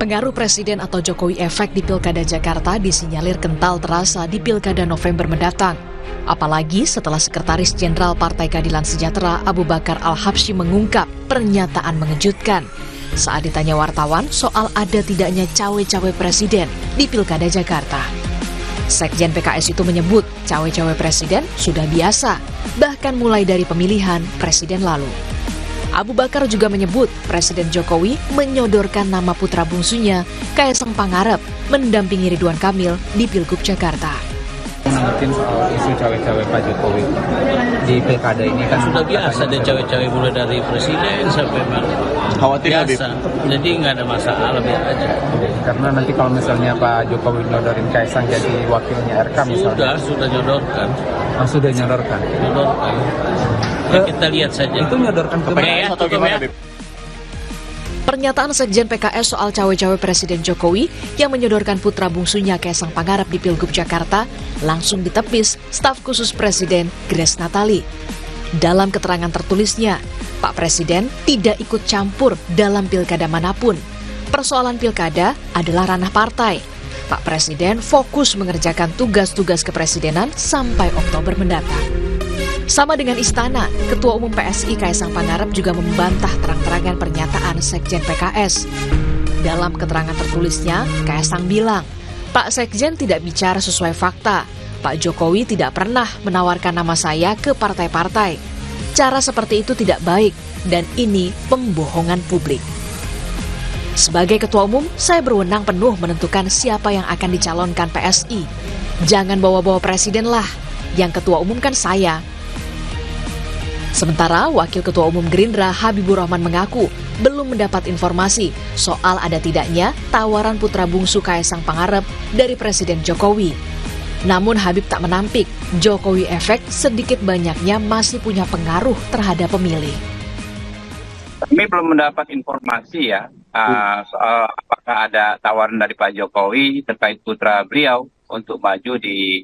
Pengaruh Presiden atau Jokowi efek di Pilkada Jakarta disinyalir kental terasa di Pilkada November mendatang. Apalagi setelah Sekretaris Jenderal Partai Keadilan Sejahtera Abu Bakar Al-Habsyi mengungkap pernyataan mengejutkan saat ditanya wartawan soal ada tidaknya cawe-cawe presiden di Pilkada Jakarta. Sekjen PKS itu menyebut cawe-cawe presiden sudah biasa, bahkan mulai dari pemilihan presiden lalu. Abu Bakar juga menyebut Presiden Jokowi menyodorkan nama putra bungsunya, Kaesang Pangarep, mendampingi Ridwan Kamil di Pilgub Jakarta. Mungkin soal isu cawe-cawe Pak Jokowi di pilkada ini kan sudah biasa ada cawe-cawe mulai dari presiden sampai mana. Khawatir biasa. Jadi nggak ada masalah, biar aja. Karena nanti kalau misalnya Pak Jokowi nyodorin Kaesang jadi wakilnya RK misalnya. Sudah nyodorkan. Sudah nyodorkan. Ya, kita lihat saja. Itu nyodorkan ke PKS atau gimana, Bib? Pernyataan Sekjen PKS soal cawe-cawe Presiden Jokowi yang menyodorkan putra bungsunya Kaesang Pangarep di Pilgub Jakarta langsung ditepis staf khusus Presiden Grace Natali. Dalam keterangan tertulisnya, Pak Presiden tidak ikut campur dalam pilkada manapun. Persoalan pilkada adalah ranah partai. Pak Presiden fokus mengerjakan tugas-tugas kepresidenan sampai Oktober mendatang. Sama dengan Istana, Ketua Umum PSI Kaesang Pangarep juga membantah terang-terangan pernyataan Sekjen PKS. Dalam keterangan tertulisnya, Kaesang bilang, Pak Sekjen tidak bicara sesuai fakta. Pak Jokowi tidak pernah menawarkan nama saya ke partai-partai. Cara seperti itu tidak baik, dan ini pembohongan publik. Sebagai Ketua Umum, saya berwenang penuh menentukan siapa yang akan dicalonkan PSI. Jangan bawa-bawa presiden lah, yang Ketua Umum kan saya. Sementara Wakil Ketua Umum Gerindra Habibur Rahman mengaku belum mendapat informasi soal ada tidaknya tawaran putra bungsu Kaesang Pangarep dari Presiden Jokowi. Namun Habib tak menampik, Jokowi efek sedikit banyaknya masih punya pengaruh terhadap pemilih. Kami belum mendapat informasi ya soal apakah ada tawaran dari Pak Jokowi terkait putra beliau untuk maju di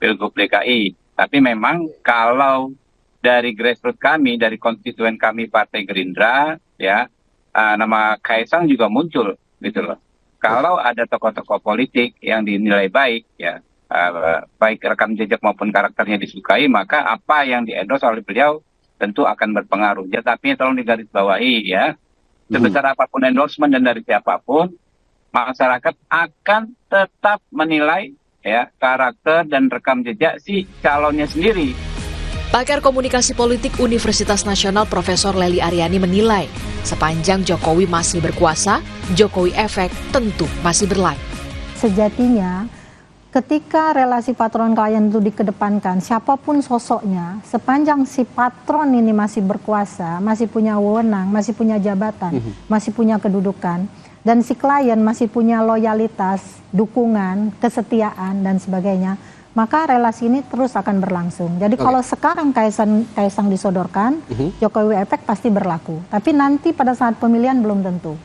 Pilgub DKI. Tapi memang kalau dari grassroots kami, dari konstituen kami Partai Gerindra, ya nama Kaesang juga muncul, gitu loh. Kalau ada tokoh-tokoh politik yang dinilai baik, ya baik rekam jejak maupun karakternya disukai, maka apa yang di-endorse oleh beliau tentu akan berpengaruh. Ya, tapi tolong digarisbawahi ya, sebesar apapun endorsement dan dari siapapun, masyarakat akan tetap menilai ya karakter dan rekam jejak si calonnya sendiri. Pakar Komunikasi Politik Universitas Nasional Profesor Lely Aryani menilai, sepanjang Jokowi masih berkuasa, Jokowi efek tentu masih berlanjut. Sejatinya, ketika relasi patron klien itu dikedepankan, siapapun sosoknya, sepanjang si patron ini masih berkuasa, masih punya wewenang, masih punya jabatan, masih punya kedudukan, dan si klien masih punya loyalitas, dukungan, kesetiaan, dan sebagainya, maka relasi ini terus akan berlangsung. Jadi kalau sekarang Kaesang disodorkan, Jokowi efek pasti berlaku. Tapi nanti pada saat pemilihan belum tentu.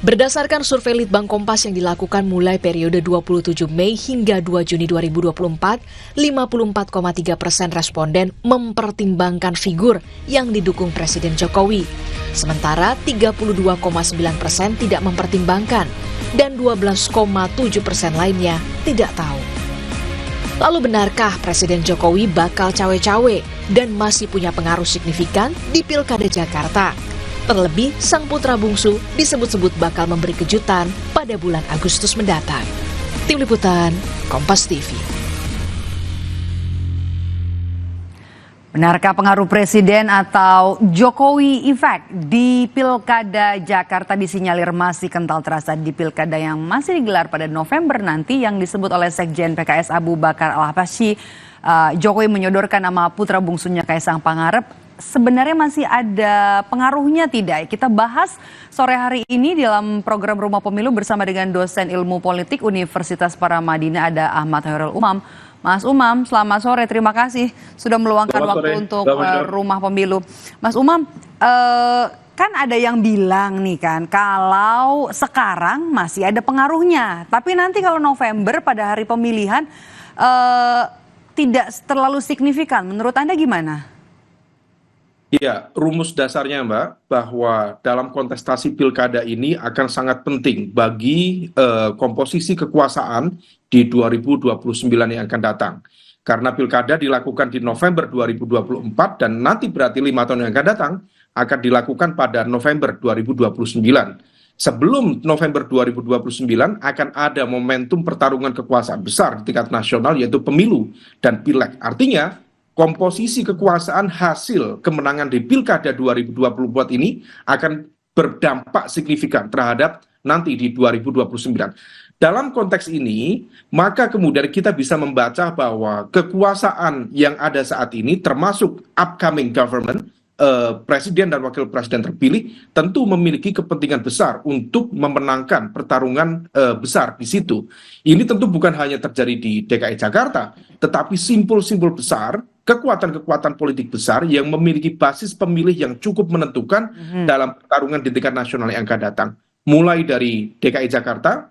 Berdasarkan survei Litbang Kompas yang dilakukan mulai periode 27 Mei hingga 2 Juni 2024, 54,3% responden mempertimbangkan figur yang didukung Presiden Jokowi. Sementara 32,9% tidak mempertimbangkan dan 12,7% lainnya tidak tahu. Lalu benarkah Presiden Jokowi bakal cawe-cawe dan masih punya pengaruh signifikan di Pilkada Jakarta? Terlebih sang putra bungsu disebut-sebut bakal memberi kejutan pada bulan Agustus mendatang. Tim Liputan, Kompas TV. Benarkah pengaruh Presiden atau Jokowi efek di Pilkada Jakarta disinyalir masih kental terasa di Pilkada yang masih digelar pada November nanti yang disebut oleh Sekjen PKS Abu Bakar Al-Habsyi. Jokowi menyodorkan nama putra bungsunya Kaesang Pangarep. Sebenarnya masih ada pengaruhnya tidak? Kita bahas sore hari ini dalam program Rumah Pemilu bersama dengan dosen ilmu politik Universitas Paramadina ada Ahmad Khairul Umam. Mas Umam, selamat sore. Terima kasih sudah meluangkan waktu untuk Rumah Pemilu. Mas Umam, kan ada yang bilang nih kan, kalau sekarang masih ada pengaruhnya. Tapi nanti kalau November pada hari pemilihan tidak terlalu signifikan. Menurut Anda gimana? Ya, rumus dasarnya Mbak, bahwa dalam kontestasi pilkada ini akan sangat penting bagi komposisi kekuasaan di 2029 yang akan datang. Karena pilkada dilakukan di November 2024 dan nanti berarti 5 tahun yang akan datang akan dilakukan pada November 2029. Sebelum November 2029 akan ada momentum pertarungan kekuasaan besar di tingkat nasional yaitu pemilu dan pileg. Artinya komposisi kekuasaan hasil kemenangan di Pilkada 2024 ini akan berdampak signifikan terhadap nanti di 2029. Dalam konteks ini, maka kemudian kita bisa membaca bahwa kekuasaan yang ada saat ini termasuk upcoming government, presiden dan wakil presiden terpilih tentu memiliki kepentingan besar untuk memenangkan pertarungan besar di situ. Ini tentu bukan hanya terjadi di DKI Jakarta, tetapi simpul-simpul besar, kekuatan-kekuatan politik besar yang memiliki basis pemilih yang cukup menentukan dalam pertarungan di tingkat nasional yang akan datang. Mulai dari DKI Jakarta,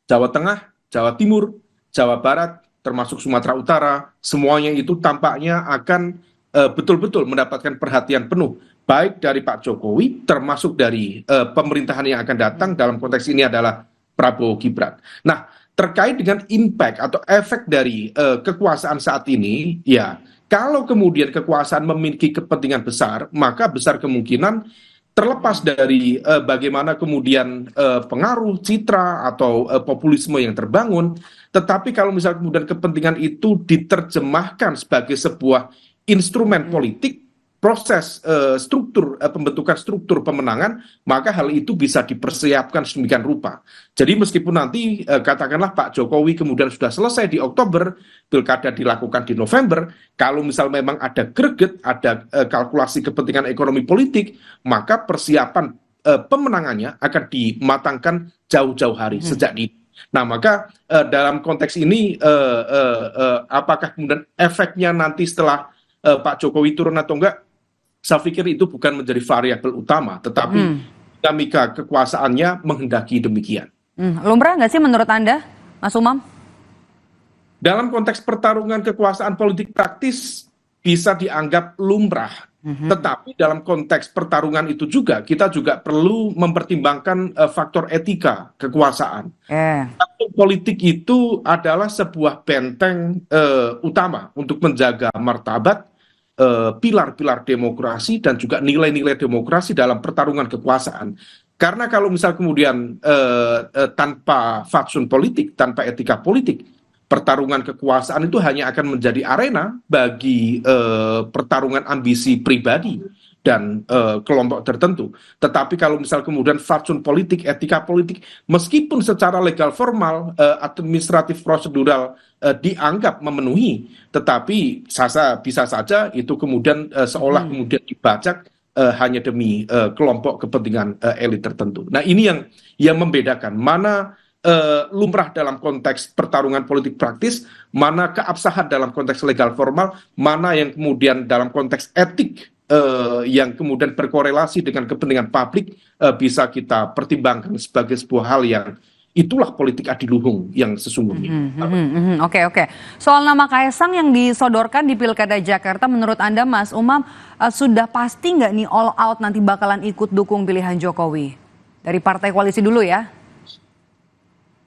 Jawa Tengah, Jawa Timur, Jawa Barat, termasuk Sumatera Utara, semuanya itu tampaknya akan betul-betul mendapatkan perhatian penuh, baik dari Pak Jokowi, termasuk dari pemerintahan yang akan datang, dalam konteks ini adalah Prabowo Gibran. Nah, terkait dengan impact atau efek dari kekuasaan saat ini, ya, kalau kemudian kekuasaan memiliki kepentingan besar, maka besar kemungkinan terlepas dari bagaimana kemudian pengaruh citra atau populisme yang terbangun, tetapi kalau misalnya kemudian kepentingan itu diterjemahkan sebagai sebuah instrumen politik, proses pembentukan struktur pemenangan, maka hal itu bisa dipersiapkan sedemikian rupa. Jadi meskipun nanti katakanlah Pak Jokowi kemudian sudah selesai di Oktober, pilkada dilakukan di November, kalau misal memang ada greget, ada kalkulasi kepentingan ekonomi politik, maka persiapan pemenangannya akan dimatangkan jauh-jauh hari sejak dini. Nah, maka dalam konteks ini apakah kemudian efeknya nanti setelah Pak Jokowi turun atau enggak, saya pikir itu bukan menjadi variabel utama, tetapi dinamika kekuasaannya menghendaki demikian. Lumrah nggak sih menurut Anda, Mas Umam? Dalam konteks pertarungan kekuasaan politik praktis bisa dianggap lumrah, tetapi dalam konteks pertarungan itu juga kita juga perlu mempertimbangkan faktor etika kekuasaan. Faktor politik itu adalah sebuah benteng utama untuk menjaga martabat, pilar-pilar demokrasi dan juga nilai-nilai demokrasi dalam pertarungan kekuasaan. Karena kalau misal kemudian tanpa fatsun politik, tanpa etika politik, pertarungan kekuasaan itu hanya akan menjadi arena bagi pertarungan ambisi pribadi dan kelompok tertentu. Tetapi kalau misal kemudian fatsun politik, etika politik, meskipun secara legal formal, administratif prosedural dianggap memenuhi, tetapi bisa saja itu kemudian seolah kemudian dibajak hanya demi kelompok kepentingan elit tertentu. Nah, ini yang membedakan mana lumrah dalam konteks pertarungan politik praktis, mana keabsahan dalam konteks legal formal, mana yang kemudian dalam konteks etik yang kemudian berkorelasi dengan kepentingan publik bisa kita pertimbangkan sebagai sebuah hal yang itulah politik adiluhung yang sesungguhnya. Oke. Soal nama Kaisang yang disodorkan di Pilkada Jakarta, menurut Anda, Mas Umam, sudah pasti nggak nih all out nanti bakalan ikut dukung pilihan Jokowi? Dari partai koalisi dulu ya?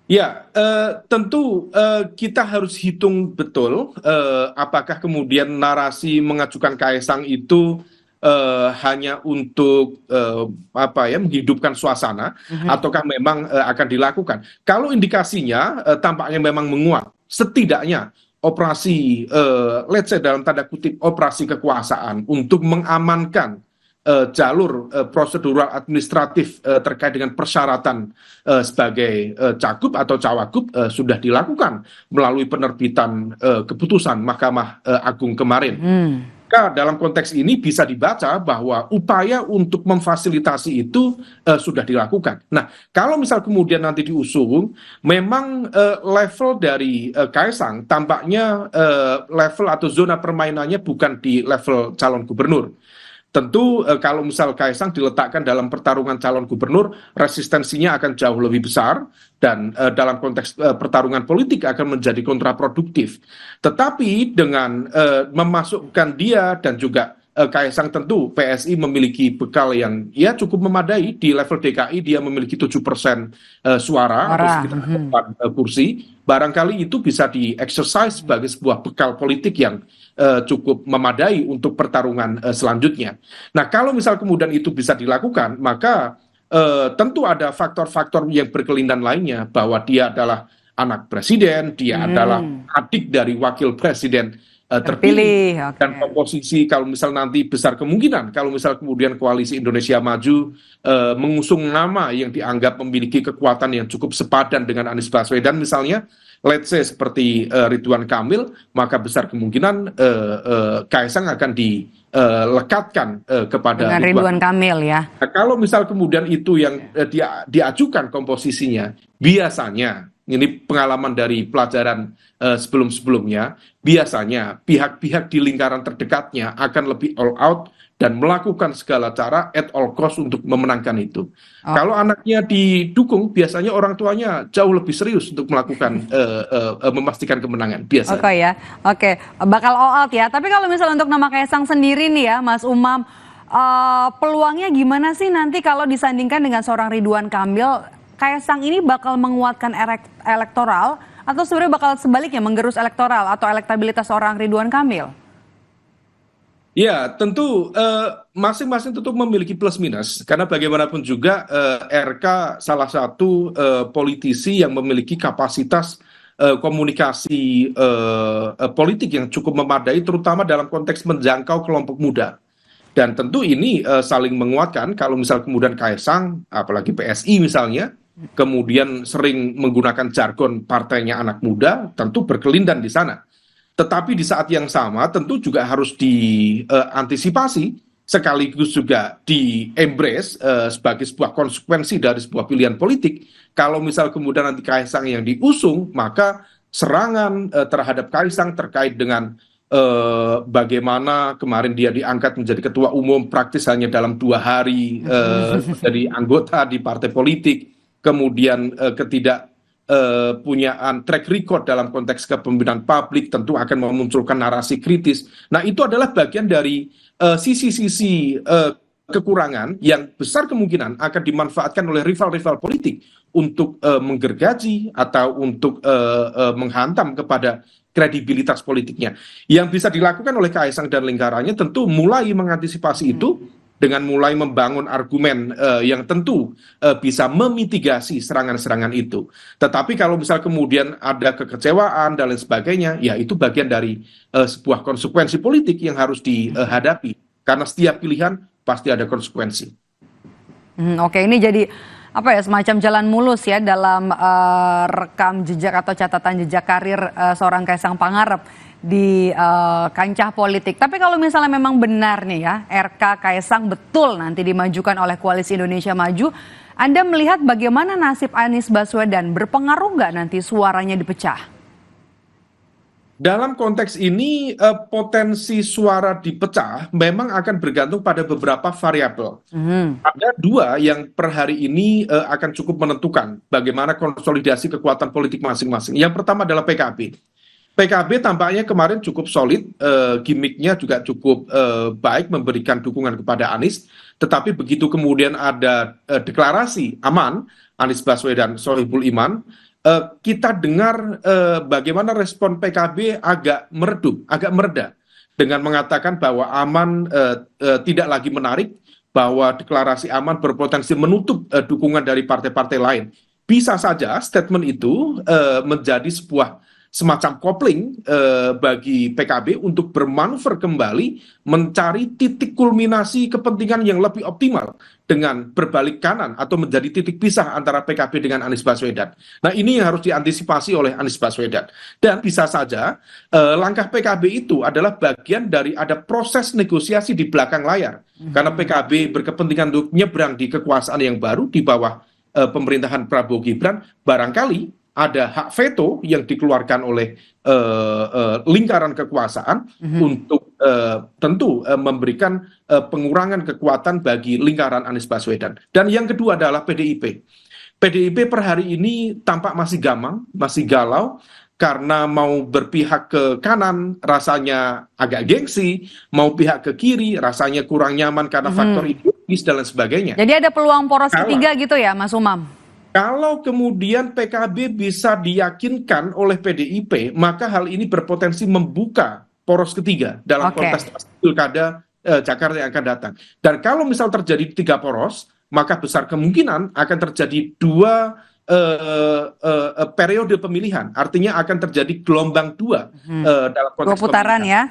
Ya, tentu kita harus hitung betul apakah kemudian narasi mengajukan Kaisang itu hanya untuk menghidupkan suasana, ataukah memang akan dilakukan. Kalau indikasinya tampaknya memang menguat, setidaknya operasi, let's say dalam tanda kutip operasi kekuasaan untuk mengamankan jalur prosedural administratif terkait dengan persyaratan sebagai cagup atau cawagup sudah dilakukan melalui penerbitan keputusan Mahkamah Agung kemarin. Dalam konteks ini bisa dibaca bahwa upaya untuk memfasilitasi itu sudah dilakukan. Nah, kalau misal kemudian nanti diusung, memang level dari Kaisang tampaknya level atau zona permainannya bukan di level calon gubernur. Tentu kalau misal Kaisang diletakkan dalam pertarungan calon gubernur, resistensinya akan jauh lebih besar dan dalam konteks pertarungan politik akan menjadi kontraproduktif. Tetapi dengan memasukkan dia dan juga Kaisang tentu PSI memiliki bekal yang ya cukup memadai. Di level DKI dia memiliki 7% suara atau sekitar 4 kursi. Barangkali itu bisa di-exercise sebagai sebuah bekal politik yang cukup memadai untuk pertarungan selanjutnya. Nah, kalau misal kemudian itu bisa dilakukan, maka tentu ada faktor-faktor yang berkelindan lainnya, bahwa dia adalah anak presiden, dia adalah adik dari wakil presiden terpilih, dan oposisi kalau misal nanti besar kemungkinan kalau misal kemudian Koalisi Indonesia Maju mengusung nama yang dianggap memiliki kekuatan yang cukup sepadan dengan Anies Baswedan misalnya, let's say seperti Ridwan Kamil, maka besar kemungkinan Kaisang akan dilekatkan kepada dengan Ridwan Kamil ya. Nah, kalau misal kemudian itu yang diajukan komposisinya, biasanya ini pengalaman dari pelajaran sebelum-sebelumnya, biasanya pihak-pihak di lingkaran terdekatnya akan lebih all out dan melakukan segala cara at all cost untuk memenangkan itu. Kalau anaknya didukung, biasanya orang tuanya jauh lebih serius untuk melakukan memastikan kemenangan. Biasa. Oke ya, oke, bakal all out ya. Tapi kalau misalnya untuk nama Kaisang sendiri nih ya, Mas Umam, peluangnya gimana sih nanti kalau disandingkan dengan seorang Ridwan Kamil? Kaisang ini bakal menguatkan elektoral atau sebenarnya bakal sebaliknya menggerus elektoral atau elektabilitas seorang Ridwan Kamil? Ya, tentu masing-masing tentu memiliki plus minus, karena bagaimanapun juga RK salah satu politisi yang memiliki kapasitas komunikasi politik yang cukup memadai, terutama dalam konteks menjangkau kelompok muda. Dan tentu ini saling menguatkan kalau misal kemudian Kaisang, apalagi PSI misalnya, kemudian sering menggunakan jargon partainya anak muda, tentu berkelindan di sana. Tetapi di saat yang sama tentu juga harus diantisipasi, sekaligus juga di-embrace sebagai sebuah konsekuensi dari sebuah pilihan politik. Kalau misal kemudian nanti Kaisang yang diusung, maka serangan terhadap Kaisang terkait dengan bagaimana kemarin dia diangkat menjadi ketua umum praktis hanya dalam 2 hari jadi anggota di partai politik, kemudian ketidakpunyaan track record dalam konteks kepemimpinan publik tentu akan memunculkan narasi kritis. Nah, itu adalah bagian dari sisi-sisi kekurangan yang besar kemungkinan akan dimanfaatkan oleh rival-rival politik untuk menggergaji atau untuk menghantam kepada kredibilitas politiknya. Yang bisa dilakukan oleh Kaisang dan lingkarannya tentu mulai mengantisipasi itu dengan mulai membangun argumen yang tentu bisa memitigasi serangan-serangan itu. Tetapi kalau misal kemudian ada kekecewaan dan lain sebagainya, ya itu bagian dari sebuah konsekuensi politik yang harus dihadapi. Karena setiap pilihan pasti ada konsekuensi. Oke, ini jadi semacam jalan mulus ya dalam rekam jejak atau catatan jejak karir seorang Kaisang Pangarep di kancah politik. Tapi kalau misalnya memang benar nih ya, RK Kaisang betul nanti dimajukan oleh Koalisi Indonesia Maju, Anda melihat bagaimana nasib Anies Baswedan? Berpengaruh nggak nanti suaranya dipecah? Dalam konteks ini potensi suara dipecah memang akan bergantung pada beberapa variabel. Ada 2 yang per hari ini akan cukup menentukan bagaimana konsolidasi kekuatan politik masing-masing. Yang pertama adalah PKB. PKB tampaknya kemarin cukup solid, gimmicknya juga cukup baik memberikan dukungan kepada Anies. Tetapi begitu kemudian ada deklarasi aman, Anies Baswedan Sohibul Iman, kita dengar bagaimana respon PKB agak meredup, agak mereda dengan mengatakan bahwa aman tidak lagi menarik, bahwa deklarasi aman berpotensi menutup dukungan dari partai-partai lain. Bisa saja statement itu menjadi sebuah semacam kopling bagi PKB untuk bermanuver kembali mencari titik kulminasi kepentingan yang lebih optimal dengan berbalik kanan atau menjadi titik pisah antara PKB dengan Anies Baswedan. Nah, ini yang harus diantisipasi oleh Anies Baswedan. Dan bisa saja langkah PKB itu adalah bagian dari ada proses negosiasi di belakang layar. Karena PKB berkepentingan untuk nyebrang di kekuasaan yang baru di bawah pemerintahan Prabowo Gibran, barangkali ada hak veto yang dikeluarkan oleh lingkaran kekuasaan untuk tentu memberikan pengurangan kekuatan bagi lingkaran Anies Baswedan. Dan yang kedua adalah PDIP. PDIP per hari ini tampak masih gamang, masih galau, karena mau berpihak ke kanan rasanya agak gengsi, mau pihak ke kiri rasanya kurang nyaman karena faktor ideologis dan lain sebagainya. Jadi ada peluang poros Kalau- ketiga gitu ya, Mas Umam? Kalau kemudian PKB bisa diyakinkan oleh PDIP, maka hal ini berpotensi membuka poros ketiga dalam Oke. kontestasi pilkada Jakarta yang akan datang. Dan kalau misal terjadi 3 poros, maka besar kemungkinan akan terjadi 2 periode pemilihan. Artinya akan terjadi gelombang 2 dalam 2 konteks putaran pemilihan. ya?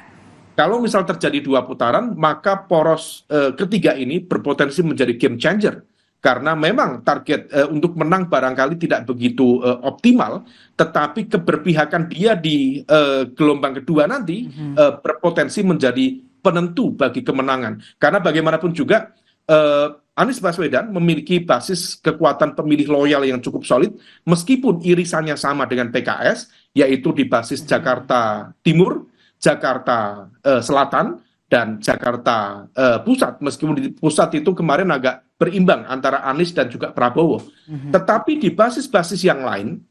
Kalau misal terjadi 2 putaran, maka poros ketiga ini berpotensi menjadi game changer. Karena memang target untuk menang barangkali tidak begitu optimal, tetapi keberpihakan dia di gelombang kedua nanti berpotensi menjadi penentu bagi kemenangan. Karena bagaimanapun juga Anies Baswedan memiliki basis kekuatan pemilih loyal yang cukup solid, meskipun irisannya sama dengan PKS, yaitu di basis Jakarta Timur, Jakarta Selatan, dan Jakarta Pusat. Meskipun di pusat itu kemarin agak berimbang antara Anies dan juga Prabowo. Tetapi di basis-basis yang lain,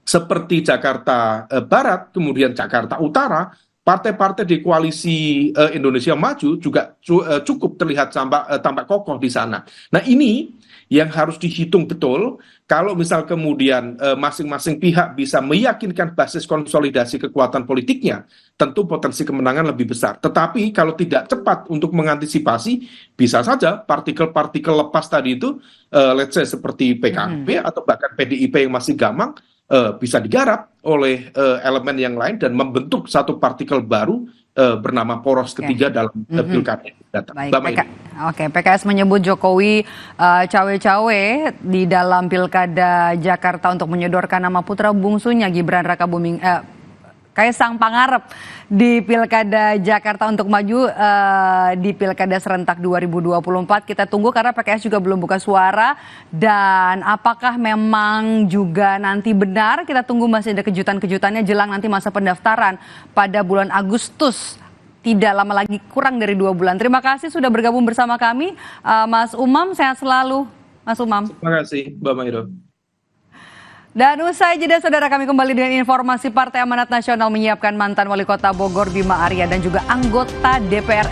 seperti Jakarta Barat, kemudian Jakarta Utara, partai-partai di koalisi Indonesia Maju juga cukup terlihat tampak kokoh di sana. Nah, ini yang harus dihitung betul kalau misal kemudian masing-masing pihak bisa meyakinkan basis konsolidasi kekuatan politiknya, tentu potensi kemenangan lebih besar. Tetapi kalau tidak cepat untuk mengantisipasi, bisa saja partikel-partikel lepas tadi itu, let's say seperti PKB atau bahkan PDIP yang masih gamang, bisa digarap oleh elemen yang lain dan membentuk satu partikel baru bernama poros ketiga dalam pilkada yang datang. Baik, PKS menyebut Jokowi cawe-cawe di dalam pilkada Jakarta untuk menyodorkan nama putra bungsunya Gibran Rakabuming Kaisang Pangarep di pilkada Jakarta untuk maju di pilkada serentak 2024. Kita tunggu karena PKS juga belum buka suara, dan apakah memang juga nanti benar, kita tunggu, masih ada kejutan-kejutannya jelang nanti masa pendaftaran pada bulan Agustus. Tidak lama lagi, kurang dari 2 bulan. Terima kasih sudah bergabung bersama kami, Mas Umam. Sehat selalu, Mas Umam. Terima kasih, Mbak Mairo. Dan usai jeda, saudara, kami kembali dengan informasi Partai Amanat Nasional menyiapkan mantan Wali Kota Bogor Bima Arya dan juga anggota DPR